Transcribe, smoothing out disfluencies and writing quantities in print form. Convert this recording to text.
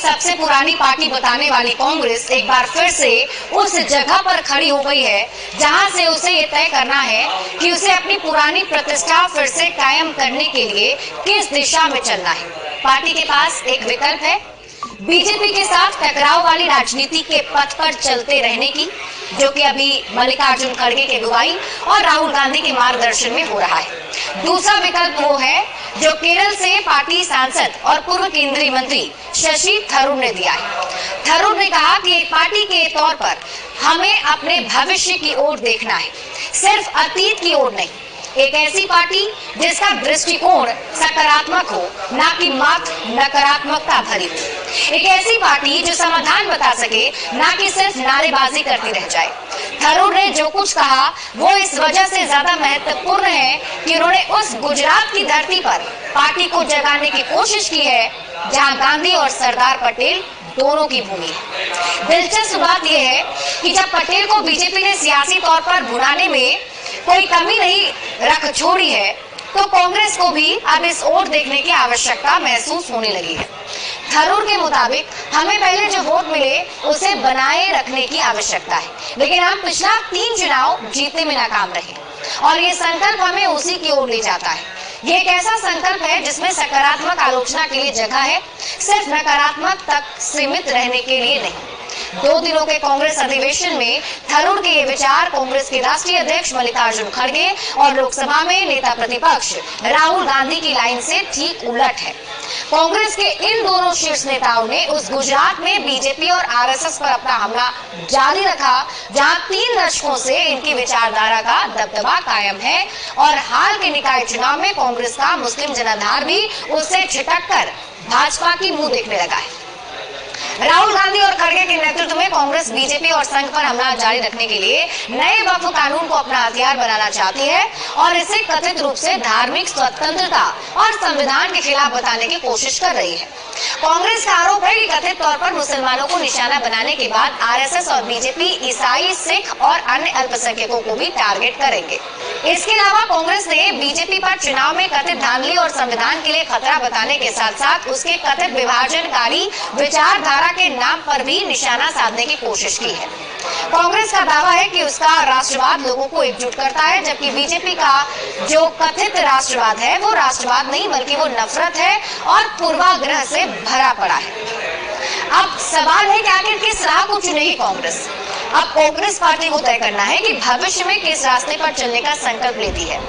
सबसे पुरानी पार्टी बताने वाली कांग्रेस एक बार फिर से उस जगह पर खड़ी हो गई है जहां से उसे ये तय करना है कि उसे अपनी पुरानी प्रतिष्ठा फिर से कायम करने के लिए किस दिशा में चलना है। पार्टी के पास एक विकल्प है, बीजेपी के साथ टकराव वाली राजनीति के पथ पर चलते रहने की, जो कि अभी मल्लिकार्जुन खड़गे की अगुवाई और राहुल गांधी के मार्गदर्शन में हो रहा है। दूसरा विकल्प वो है जो केरल से पार्टी सांसद और पूर्व केंद्रीय मंत्री शशि थरूर ने दिया है। थरूर ने कहा कि एक पार्टी के तौर पर हमें अपने भविष्य की ओर देखना है, सिर्फ अतीत की ओर नहीं। एक ऐसी पार्टी जिसका दृष्टिकोण सकारात्मक हो, ना कि मात्र नकारात्मकता भरी हो। एक ऐसी पार्टी जो समाधान बता सके, ना कि सिर्फ नारेबाजी करती रह जाए। थरूर ने जो कुछ कहा वो इस वजह से ज्यादा महत्वपूर्ण है कि उन्होंने उस गुजरात की धरती पर पार्टी को जगाने की कोशिश की है जहां गांधी और सरदार पटेल दोनों की भूमि है। दिलचस्प बात यह है कि जब पटेल को बीजेपी ने सियासी तौर पर भुनाने में कोई कमी नहीं रख छोड़ी है, तो कांग्रेस को भी अब इस ओर देखने की आवश्यकता महसूस होने लगी है। थरूर के मुताबिक हमें पहले जो वोट मिले उसे बनाए रखने की आवश्यकता है, लेकिन हम पिछला 3 चुनाव जीतने में नाकाम रहे और ये संकल्प हमें उसी की ओर ले जाता है। ये एक ऐसा संकल्प है जिसमें सकारात्मक आलोचना के लिए जगह है, सिर्फ नकारात्मक तक सीमित रहने के लिए नहीं। 2 दिनों के कांग्रेस अधिवेशन में थरूर के ये विचार कांग्रेस के राष्ट्रीय अध्यक्ष मल्लिकार्जुन खड़गे और लोकसभा में नेता प्रतिपक्ष राहुल गांधी की लाइन से ठीक उलट है। कांग्रेस के इन दोनों शीर्ष नेताओं ने उस गुजरात में बीजेपी और आरएसएस पर अपना हमला जारी रखा, जहां 3 दशकों से इनकी विचारधारा का दबदबा कायम है और हाल के निकाय चुनाव में कांग्रेस का मुस्लिम जनाधार भी उससे छिटक कर भाजपा की मुंह देखने लगा है। राहुल गांधी और खड़गे के नेतृत्व में कांग्रेस बीजेपी और संघ पर हमला जारी रखने के लिए नए वक्फ कानून को अपना हथियार बनाना चाहती है और इसे कथित रूप से धार्मिक स्वतंत्रता और संविधान के खिलाफ बताने की कोशिश कर रही है। कांग्रेस का आरोप है कि कथित तौर पर मुसलमानों को निशाना बनाने के बाद आरएसएस और बीजेपी ईसाई, सिख और अन्य अल्पसंख्यकों को भी टारगेट करेंगे। इसके अलावा कांग्रेस ने बीजेपी पर चुनाव में कथित धांधली और संविधान के लिए खतरा बताने के साथ साथ उसके कथित विभाजनकारी विचारधारा के नाम पर भी निशाना साधने की कोशिश की है। कांग्रेस का दावा है कि उसका राष्ट्रवाद लोगों को एकजुट करता है, जबकि बीजेपी का जो कथित राष्ट्रवाद है वो राष्ट्रवाद नहीं बल्कि वो नफरत है और पूर्वाग्रह से भरा पड़ा है। अब सवाल है कि आखिर किस राह को चुनेगी कांग्रेस। अब कांग्रेस पार्टी को तय करना है कि भविष्य में किस रास्ते पर चलने का संकल्प लेती है।